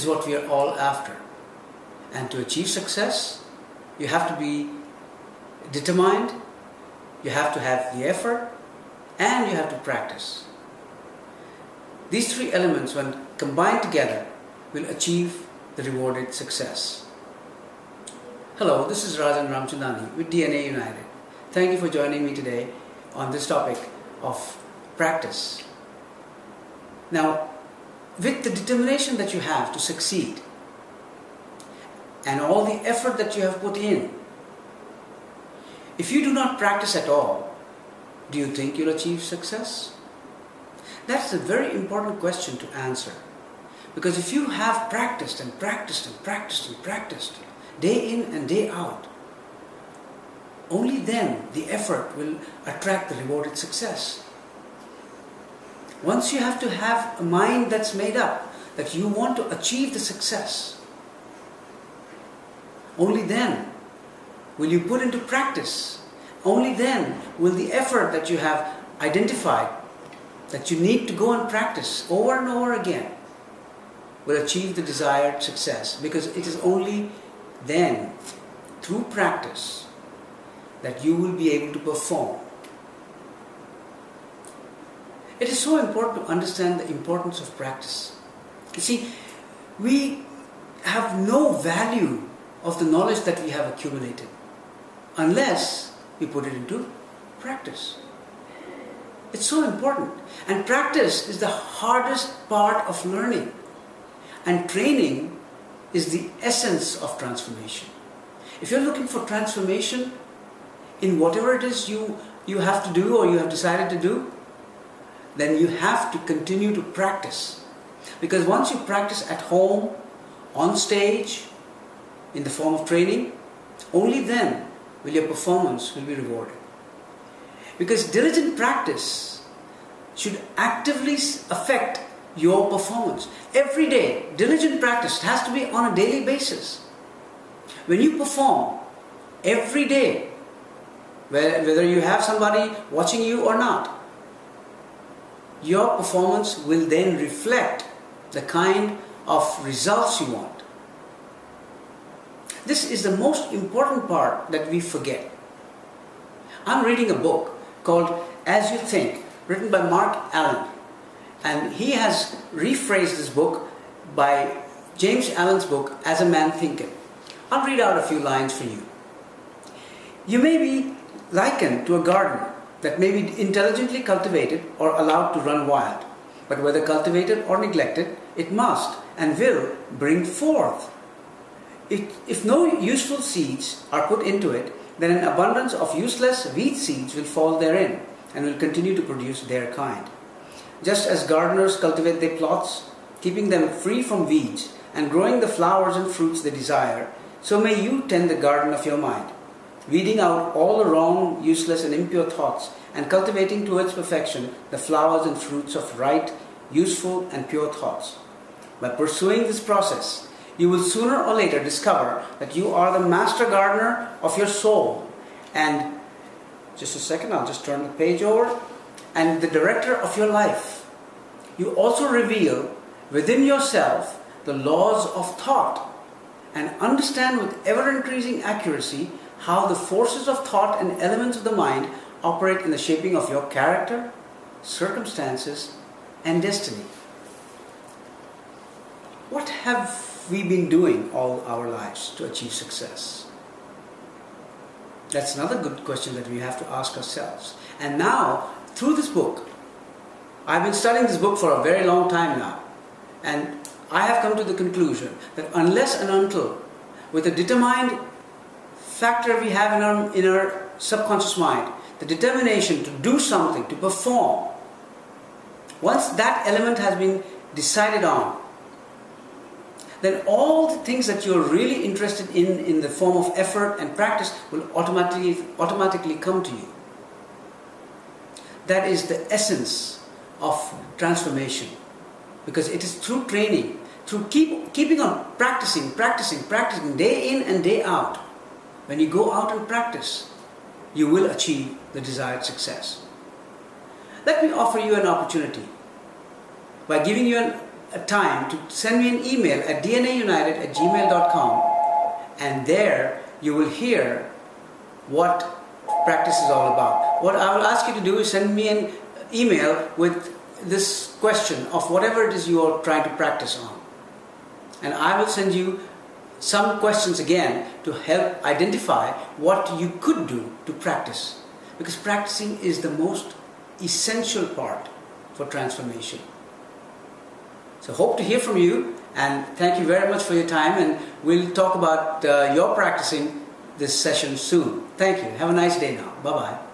is what we are all after. And to achieve success, you have to be determined, you have to have the effort, and you have to practice. These three elements, when combined together, will achieve the rewarded success. Hello, this is Rajan Ramchandani with DNA United. Thank you for joining me today on this topic of practice. Now, with the determination that you have to succeed and all the effort that you have put in, if you do not practice at all, do you think you'll achieve success? That's a very important question to answer. Because if you have practiced and practiced and practiced and practiced, day in and day out, only then the effort will attract the rewarded success. Once you have to have a mind that's made up that you want to achieve the success, only then will you put into practice. Only then will the effort that you have identified that you need to go and practice over and over again will achieve the desired success, because it is only then, through practice, that you will be able to perform. It is so important to understand the importance of practice. You see, we have no value of the knowledge that we have accumulated unless we put it into practice. It's so important. And practice is the hardest part of learning. And training is the essence of transformation. If you're looking for transformation in whatever it is you have to do or you have decided to do, then you have to continue to practice. Because once you practice at home, on stage, in the form of training, only then will your performance will be rewarded. Because diligent practice should actively affect your performance. Every day, diligent practice has to be on a daily basis. When you perform every day, whether you have somebody watching you or not, your performance will then reflect the kind of results you want. This is the most important part that we forget. I'm reading a book called As You Think, written by Mark Allen. And he has rephrased this book by James Allen's book, As a Man Thinketh. I'll read out a few lines for you. You may be likened to a garden that may be intelligently cultivated or allowed to run wild. But whether cultivated or neglected, it must and will bring forth. If no useful seeds are put into it, then an abundance of useless weed seeds will fall therein and will continue to produce their kind. Just as gardeners cultivate their plots, keeping them free from weeds and growing the flowers and fruits they desire, so may you tend the garden of your mind, weeding out all the wrong, useless and impure thoughts and cultivating to its perfection the flowers and fruits of right, useful and pure thoughts. By pursuing this process, you will sooner or later discover that you are the master gardener of your soul and, just a second, I'll just turn the page over, and the director of your life. You also reveal within yourself the laws of thought and understand with ever-increasing accuracy how the forces of thought and elements of the mind operate in the shaping of your character, circumstances, and destiny. What have we been doing all our lives to achieve success? That's another good question that we have to ask ourselves. And now, through this book, I've been studying this book for a very long time now, and I have come to the conclusion that unless and until, with the determined factor we have in our subconscious mind, the determination to do something, to perform, once that element has been decided on, then all the things that you're really interested in the form of effort and practice will automatically come to you. That is the essence of transformation, because it is through training, through keeping on practicing day in and day out. When you go out and practice, you will achieve the desired success. Let me offer you an opportunity by giving you a time to send me an email at dnaunited@gmail.com, and there you will hear what practice is all about. What I will ask you to do is send me an email with this question of whatever it is you are trying to practice on. And I will send you some questions again to help identify what you could do to practice. Because practicing is the most essential part for transformation. So hope to hear from you, and thank you very much for your time, and we'll talk about your practicing this session soon. Thank you. Have a nice day now. Bye-bye.